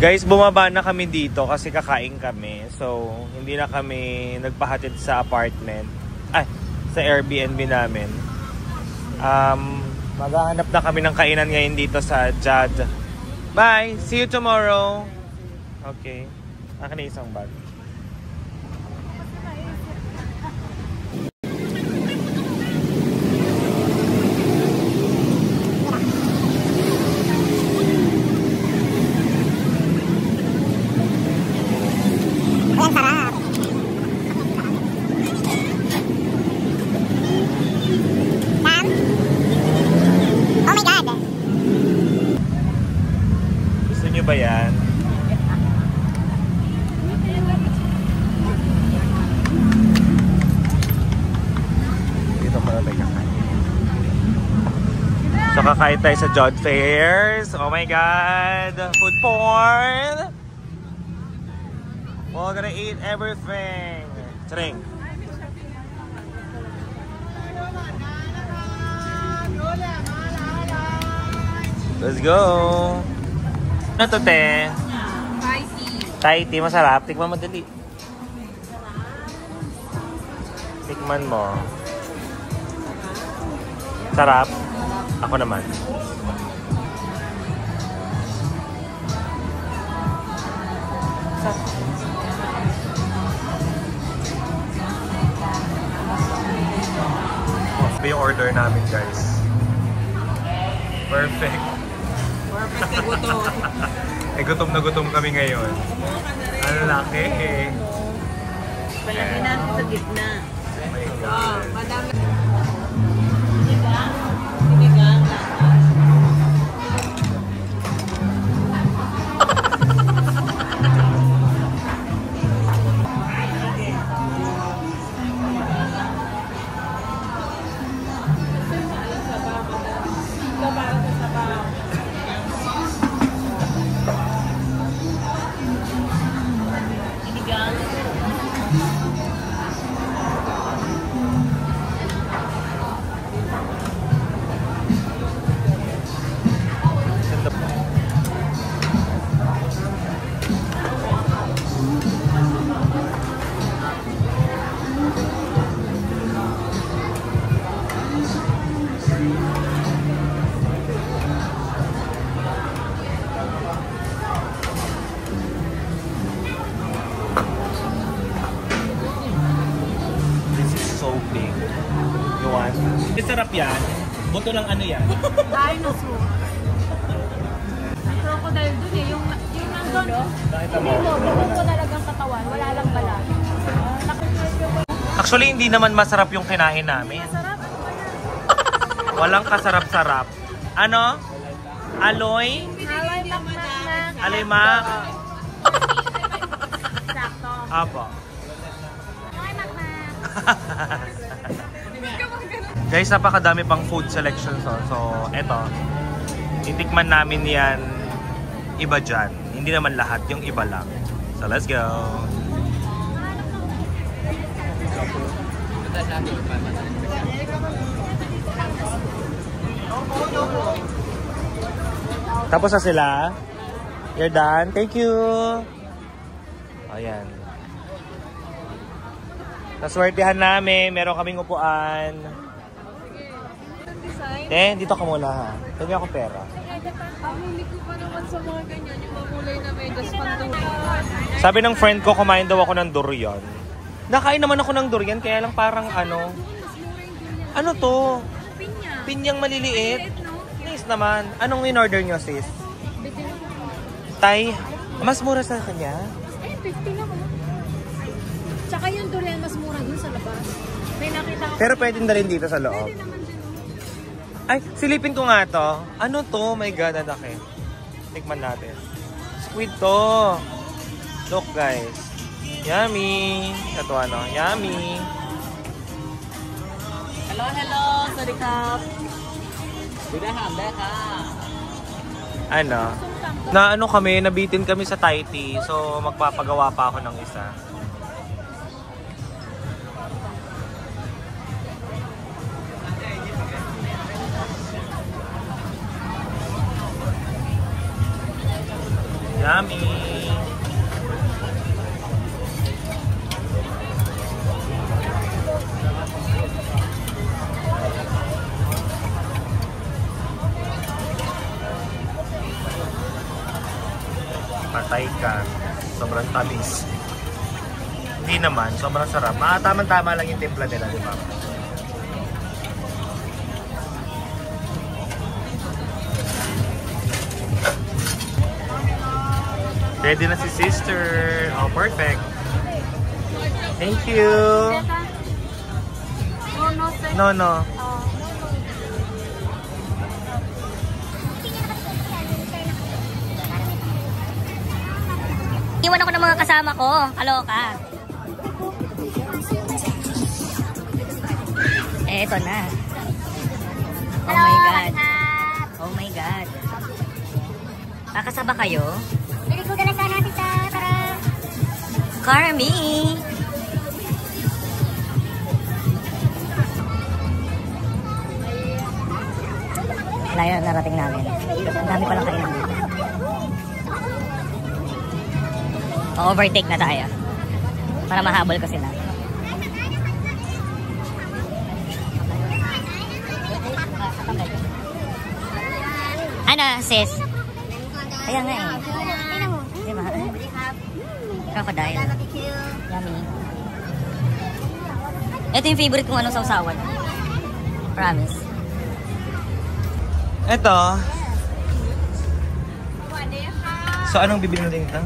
Guys, bumaba na kami dito kasi kakain kami. So, hindi na kami nagpahatid sa apartment. Ay, sa Airbnb namin. Maghahanap na kami ng kainan ngayon dito sa Jad. Bye! See you tomorrow! Okay. Akin na isang bag. Ba yan? Dito pala tayo kakain. So kakain tayo sa Jod Fairs. Oh my god! Food porn! We're gonna eat everything. Drink. Let's go! Ano to, te? Thai tea. Thai tea, masarap. Tikman mo dali. Tikman mo. Sarap? Ako naman. Ito yung order namin, guys. Perfect. Perfect, gutom. Eh, gutom na gutom kami ngayon. Ang laki eh. Palagay natin sa gitna. Oh my God. Madami. Sinigang. Sarap yan. Buto ng ano yan? Dinosaur. Crocodile dun eh. Yung nandun. Nakita mo? Buto talagang katawan. Wala lang balat. Actually, hindi naman masarap yung kinain namin. Masarap. Walang kasarap-sarap. Ano? Aloy? Aloy makmak. Aloy mak? Sakto. Apo. Aloy makmak. Guys, napakadami pang food selections. So, eto. Titikman namin yan iba dyan. Hindi naman lahat, yung iba lang. So, let's go! Tapos na sila. You're done. Thank you! Ayan. Naswertihan namin. Meron kaming upuan. Dito ka muna ha. Pwede ako pera. Pamili ko pa naman sa mga ganyan. Yung makulay na may gaspantong. Sabi ng friend ko, kumain daw ako ng durian. Nakain naman ako ng durian, kaya lang parang ano. Ano to? Pinya. Pinyang maliliit. Nice naman. Anong in-order nyo, sis? Thai? Mas mura sa kanya? Eh, 50 lang. Tsaka yung durian mas mura dun sa labas. May nakita ko. Pero pwede na rin dito sa loob. Pwede naman din. Ay, silipin ko nga to. Ano to? My God, ang laki. Tikman natin. Squid to. Look, guys. Yummy. Ito ano? Yummy. Hello, hello. Sorry, Kap. Ano? Na ano kami, nabitin kami sa Thai tea. So, magpapagawa pa ako ng isa. Yummy! Patay ka. Sobrang tamis. Hindi naman, sobrang sarap. Tama-tama lang yung timpla nila, di ba? Ready na si sister. Oh, perfect. Thank you. No, no. Iwan ako ng mga kasama ko. Kaloka. Eto na. Oh my God. Oh my God. Kakasaba kayo? Nalikugan na sana tita para... Carmi! Layo na narating namin. Ang dami palang kainan dito. Overtake na tayo. Para mahabol ko sila. Ano, sis? Kaya nga eh. Diba? Crocodile. Yummy. Ito yung favorite kong anong sausawan. Promise. Ito. So, anong bibili mo din ito?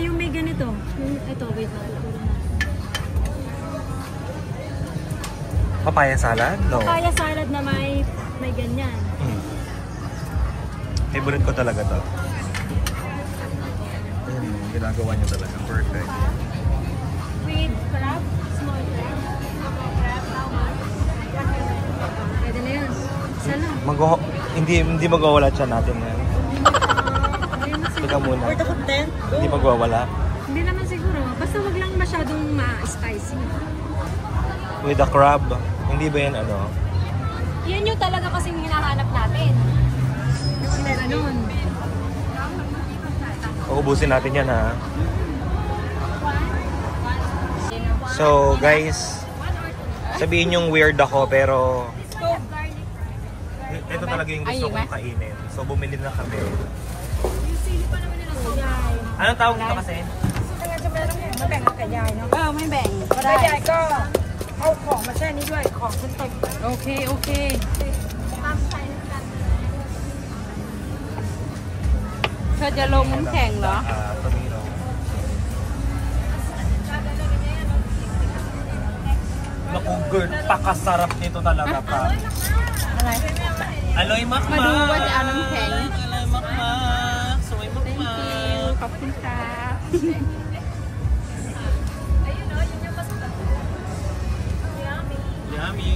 Yung may ganito. Ito, wait na. Papaya salad? No. Papaya salad na may ganyan. Favorite ko talaga to. Ginagawa niya talaga. Perfect. With crab, small crab. Crab, how much? Pwede na yun. Isa lang. Hindi magwawala siya natin yan. Teka muna. Hindi magwawala. Hindi naman siguro. Basta wag lang masyadong ma-spicy. With the crab. Hindi ba yan ano? Yan yung talaga kasing hinahanap natin. Ganun. Uubusin natin yan ha. So guys, sabihin yung weird ako pero ito talaga yung gusto kong kainin. So bumili na kami. Anong tawag nito kasi? ไม่แบ่งกับยายเนาะไม่แบ่งก็ได้ยายก็เอาของมาแช่นี้ด้วยของขึ้นเต็มโอเคโอเคเธอจะลงน้ำแข็งเหรอ Naku girl, pakasarap nito talaga pa. อะไร Aloy makmak! มาดูว่าจะเอาน้ำแข็ง Aloy makmak! Soy makmak! ขอบคุณค่ะ Yummy!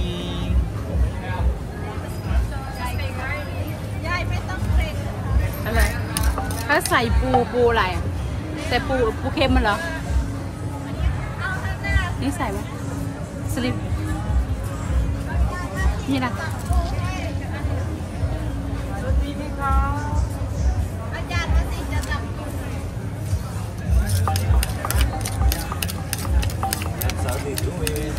อะไรถ้าใส่ปูอะไรอ่ะแต่ปูเค็มมันเหรอนี่ใส่ไหมสลิปนี่นะ That's how they do it.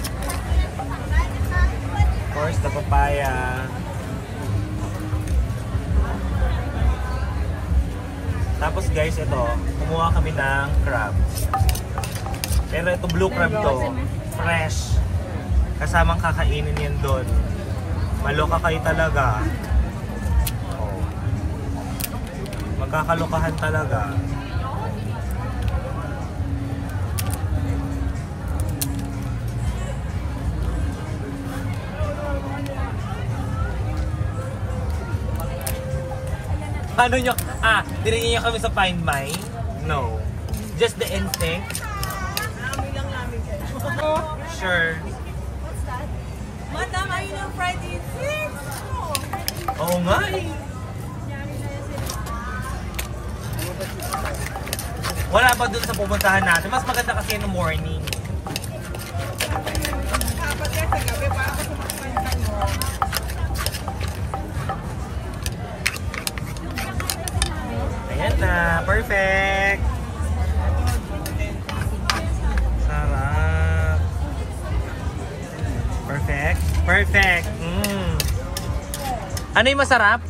Of course, the papaya. Tapos guys, ito, kumuha kami ng crab. Pero ito blue crab to, fresh. Kasamang kakainin yan doon. Maloka kayo talaga. Oh. Magkakalokahan talaga. Paano nyo? Dinigyan nyo kami sa Find My? No. Just the instinct? Sure. Madam, are you know fried insects? Oo nga eh. Wala ba dun sa pupuntahan natin? Mas maganda kasi in the morning. Ayan na. Perfect. Perfect! Sarap! Perfect? Perfect! Ano yung masarap?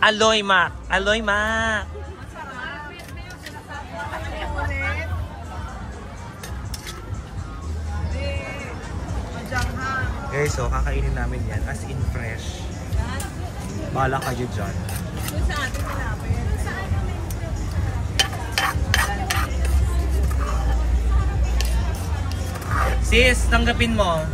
Aloy Mac! Aloy Mac! Guys, so kakainin namin yan as in fresh. Bahala kayo dyan. Sis, tanggapin mo.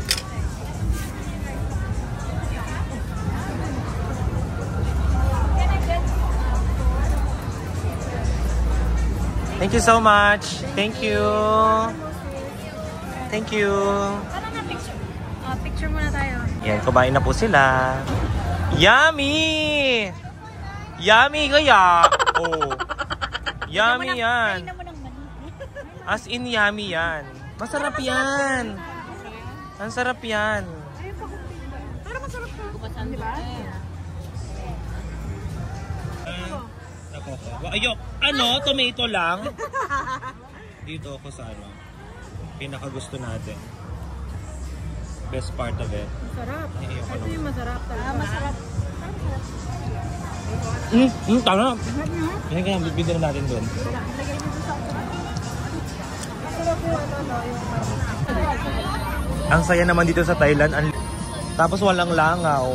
Thank you so much. Thank you. Thank you. Picture muna tayo. Yan, kumain na po sila. Yummy! Yummy kaya? Oh. Yummy yan. As in yummy yan. Masarap yan. Ang sarap yan. Pero masarap ka. Di ba? Ayok. Ano? Tomato lang? Dito ako sa ano. Pinakagusto natin. Best part of it. Masarap. Ito yung masarap talaga. Masarap. Tama. Yan ka lang, bibigyan natin doon. Ang saya naman dito sa Thailand. Tapos walang langaw.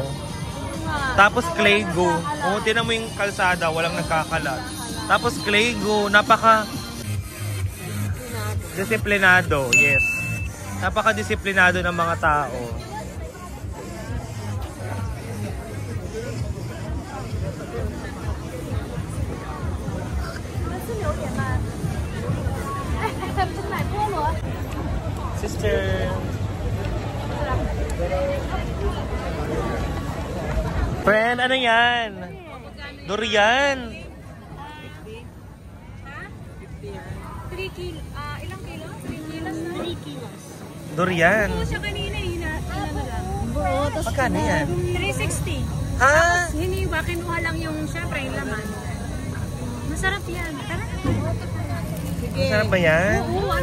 Tapos Claygo. Oh, tinan mo yung kalsada, walang nagkakalat. Tapos Claygo, napaka disiplinado. Yes. Napaka-disiplinado ng mga tao. Sister. Friend, ano yan? Durian. 3 kilo. Ilang kilo? 3 kilos na? 3 kilos. Durian. Ito siya kanina, ano lang. Magkano yan? 360. Ha? Tapos hiniwa, kinuha lang yung, syempre, yung laman. Masarap yan. Tara. Masarap ba yan? Oo,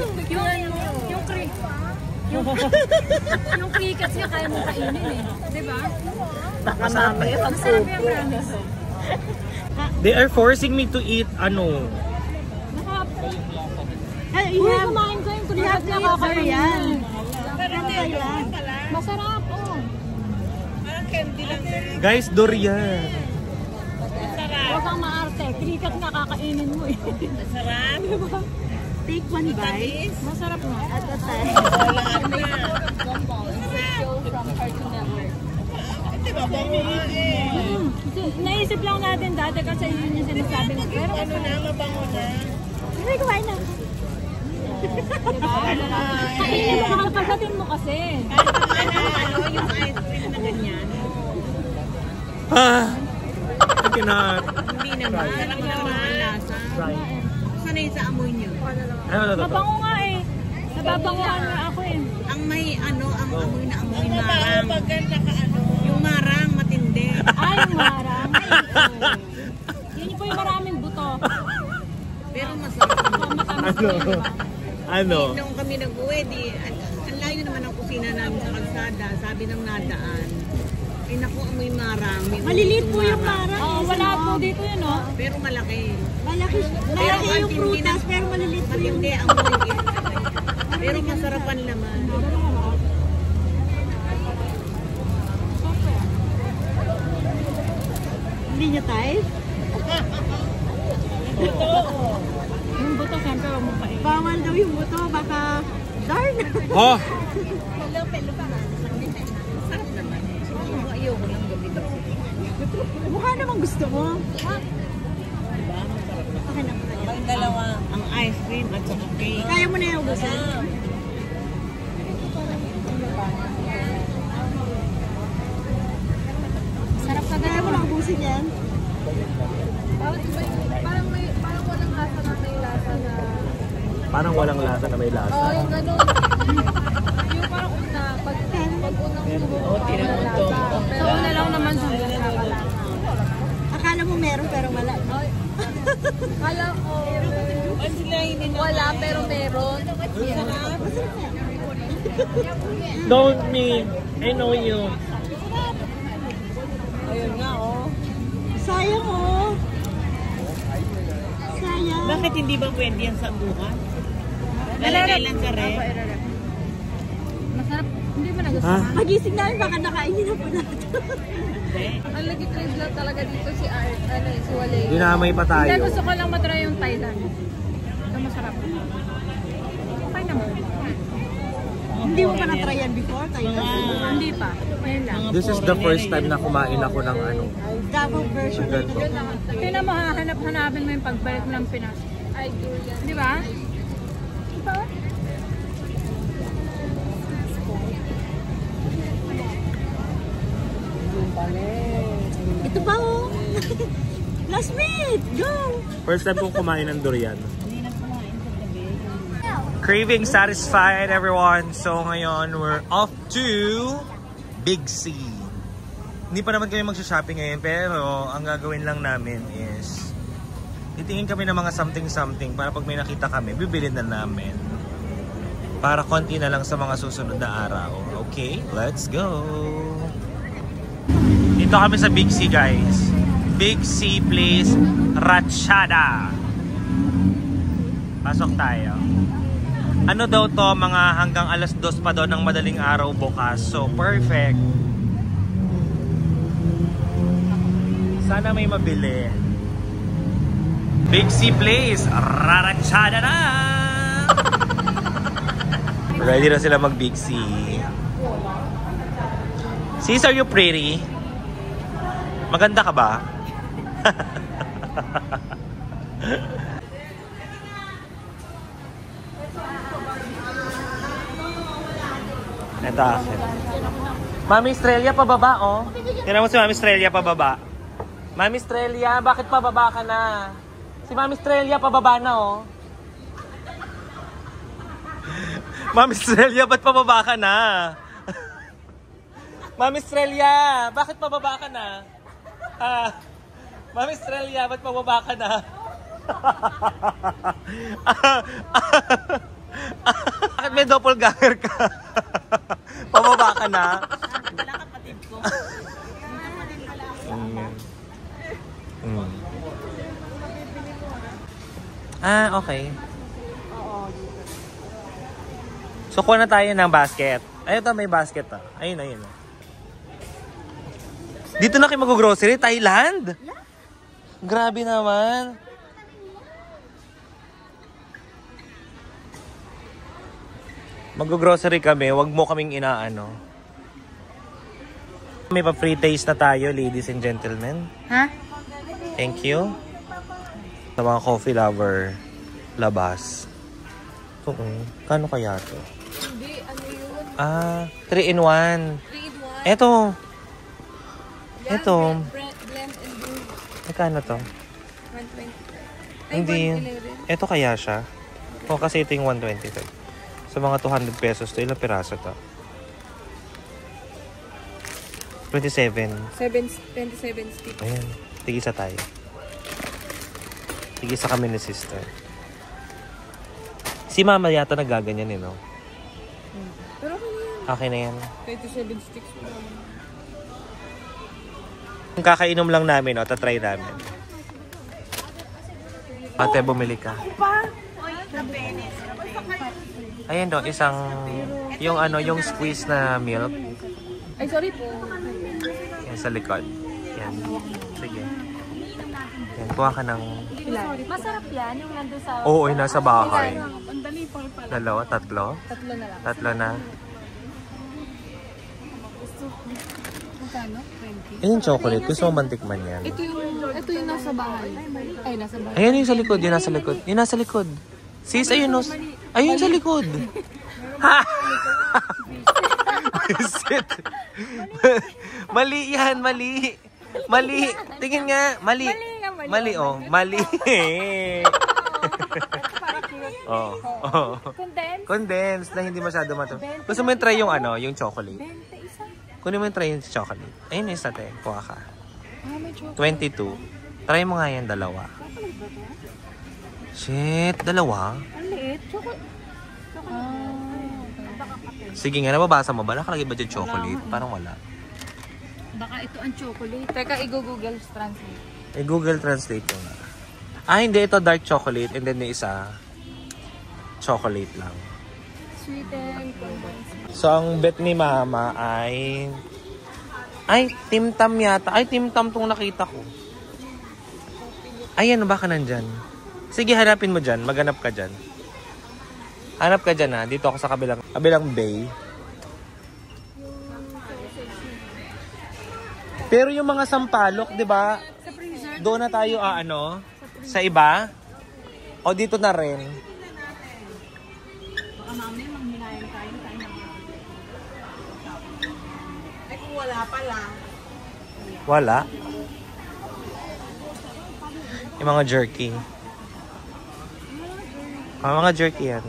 yung crickets niya kaya mong kainin eh. Diba? Masarap ba yan? Masarap yan, promise. They are forcing me to eat ano. Kumain ko yung crickets niya kakakain. Masarap, oh. Guys, durian. Huwag kang maarte. Cricket nga kakainin mo eh. Masarap. Diba? Take one bite. Masarap nga. At the time. Naisip lang natin dati kasi yun yung sinasabi ko. Pero Ano na, mabango na. hindi kumain na. Diba? Kainin mo, kakapagatin mo kasi. Ano, yung ice cream na ganyan. I cannot. Hindi naman. Alam naman ang lasa. Sanay sa amoy niyo. Ano to? Mabango nga eh. Nababangohan nga ako eh. Ang may ano, ang amoy na amoy marang. Yung marang matindi. Ay, marang. Yun po yung maraming buto. Pero masarap. Matamis Ano? yun, diba? Ano? Nung kami nag-uwi, ang layo naman ang kusina namin sa kalsada. Sabi ng nadaan, ay naku, amoy marang. Maliliit po yung marang. Oo, wala po dito yun, no? Pero malaki. Malaki yung prutas, pero maliliit po yung... Matindi ang amoy. Pero masarap ang laman. Hindi niya tayo? Yung buto, siyempre, huwag mo kainin. Bawal daw yung buto, baka... Darn! Oh! Sarap naman. Ayoko lang gabi-gabi. Mukha namang gusto mo. Okay na. Ang dalawa, ang ice cream at saka cake. Kaya mo na yung ubusan. Sarap ka. Kaya mo na ubusin yan. Parang walang lasa na may lasa. Oo, yung gano'n. Yung parang una, pag unang subo, walang lasa. So, una lang naman subo. Akala mo meron pero wala. Kala ko, Wala, pero meron. Don't me. I know you. Ayun nga, oh. Sayang, oh. Sayang. Bakit hindi ba pwede yan sa bukas? Lalagay lang sa ref. Masarap. Hindi mo nagustuhan. Ha? Pagising namin, baka nakainin na po natin. Ang lagi-trade lang talaga dito si si Walay. Dinamay pa tayo. Hindi, gusto ko lang matry yung Thailand. Ito masarap. Okay naman. Hindi mo pa na-try yan before? Hindi pa. Ngayon lang. This is the first time na kumain ako ng ano. Double version. Ganito. Tingnan mo, hanap-hanapin mo yung pagbalik mo ng Pinas. Ay, di ba? Ito? Ito pa, oh. Last minute, go! First time kong kumain ng durian. Craving satisfied, everyone. So ngayon, we're off to Big C. Hindi pa naman kami magsha-shopping ngayon, pero ang gagawin lang namin is titingin kami ng mga something-something para pag may nakita kami, bibilin na namin. Para konti na lang sa mga susunod na araw. Okay, let's go! Dito kami sa Big C, guys. Big C Place Ratchada. Pasok tayo. Ano daw to, mga hanggang alas 2 pa daw ng madaling araw bukas. So, perfect. Sana may mabili. Big C Place Ratchada na! Ready na sila mag Big C. Sis, are you pretty? Maganda ka ba? Ito akin. Mami Estrella, pababa, oh. Tignan mo si Mami Estrella, pababa. Mami Estrella, bakit pababa ka na? Si Mami Estrella, pababa na, oh. Mami Estrella, ba't pababa ka na? Mami Estrella, bakit pababa ka na? Mami Estrella, ba't pababa ka na? Bakit may doppelganger ka? Pababa ka na? Wala kapatid ko. Okay. So, kuha na tayo ng basket. Ayun to, may basket to. Ayun, ayun. Dito na kayo mag-grocery? Thailand? Grabe naman. Mag-grocery kami, wag mo kaming inaano. May pa-free taste na tayo, ladies and gentlemen. Ha? Thank you. Sa mga coffee lover, labas. Oo. Kano kaya to? Hindi, ano yun? 3 in 1. 3 in 1? Eto. Eto. Blend and brew. Magkano to? 120. Hindi. Eto kaya siya? O kasi ito yung 125. Sa mga 200 pesos to, ilang piraso to? 27. 27 sticks. Ayan. Tigisa tayo. Tigisa kami ni sister. Si mama yata nagaganyan eh, no? Pero Okay na yan. 27 sticks mo naman. Kakainom lang namin, o. Tatry namin. Ate, bumili ka. Ayan do, isang, yung ano, yung squeeze na milk. Ay, sorry po. Yan sa likod. Yan. Sige. Yan, kuha ka ng... Masarap yan, yung nandun sa... Oo, yung nasa bahay. Ang dali pa pala. Dalawa, tatlo? Tatlo na lang. Tatlo na. Magkano? 20. Ayun, chocolate. Gusto mo mantikman yan? Ito yung nasa bahay. Ay, nasa bahay. Ayan yung sa likod. Yung nasa likod. Yung nasa likod. Sis, ayun. Ayun sa likod. Ha! Sit. Mali yan, mali. Mali. Tingin nga, mali. Mali, oh. Mali. Oh. Oh. Condensed na hindi masyado mato. Gusto mo yung try yung ano, yung chocolate? Kunin mo yung try yung chocolate. Ayun yung sate. Kuha ka. 22. Try mo nga yan, dalawa. Shit, dalawa? Sige nga, nababasa mo ba? Nakalagay ba dyan chocolate? Parang wala. Baka ito ang chocolate. Teka, i-Google Translate. Google Translate ko nga. Hindi. Ito dark chocolate and then may isa chocolate lang. Sweetened. So, ang bet ni Mama ay Tim Tam yata. Tim Tam tong nakita ko. Ayan, baka nandyan. Sige, hanapin mo dyan. Maghanap ka dyan. Hanap ka dyan ha. Dito ako sa kabilang bay. Pero yung mga sampalok, di ba? Doon na tayo, sa iba? O dito na rin? Baka mamaya manghinayan tayo ng ay, kung wala pala. Wala? Yung mga jerky. Mga jerky yan.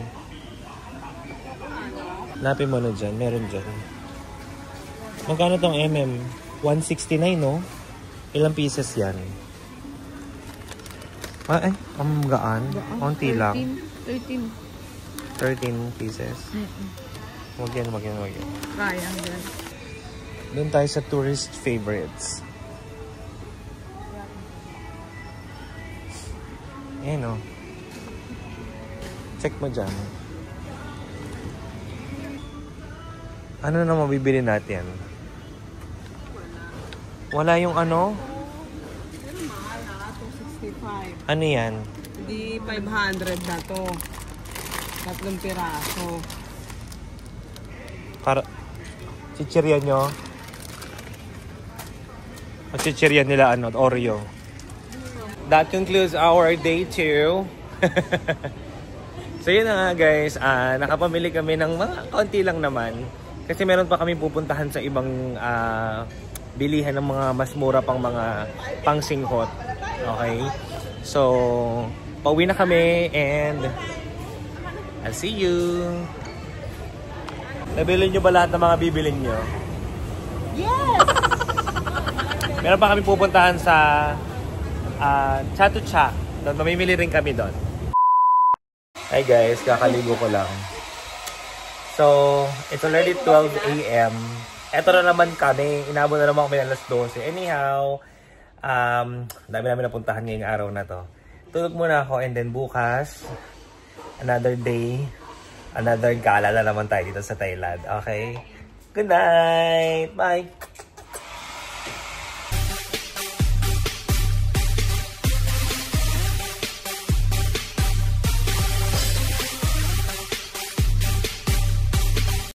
Hanapin mo na dyan. Meron dyan. Magkano tong MM? 169, no? Ilang pieces yan? Ang gaan. Konti lang. 13 pieces. Wag yan. Kaya yan. Doon tayo sa tourist favorites. Ayan, no? Check mo dyan. Ano na mabibili natin? Wala yung ano? Pero mahal na, 265. Ano yan? Hindi 500 na to. 3 piraso. Para chichirya nyo? Ang chichirya nila Oreo. That concludes our day 2. So yun na nga guys, nakapamili kami ng mga konti lang naman. Kasi meron pa kami pupuntahan sa ibang bilihan ng mga mas mura pang mga pangsinghot. Okay? So, pauwi na kami and I'll see you. Nabili nyo ba lahat ng mga bibilin nyo? Yes! Meron pa kami pupuntahan sa Chatucha. Doon, mamimili rin kami doon. Hi guys, kakaligo ko lang. So, it's already 12 a.m. Eto na naman kami. Inabot na naman kami alas 12. Anyhow, dami namin napuntahan ngayong araw na to. Tulog muna ako and then bukas, another day, another gala na naman tayo dito sa Thailand. Okay? Good night! Bye!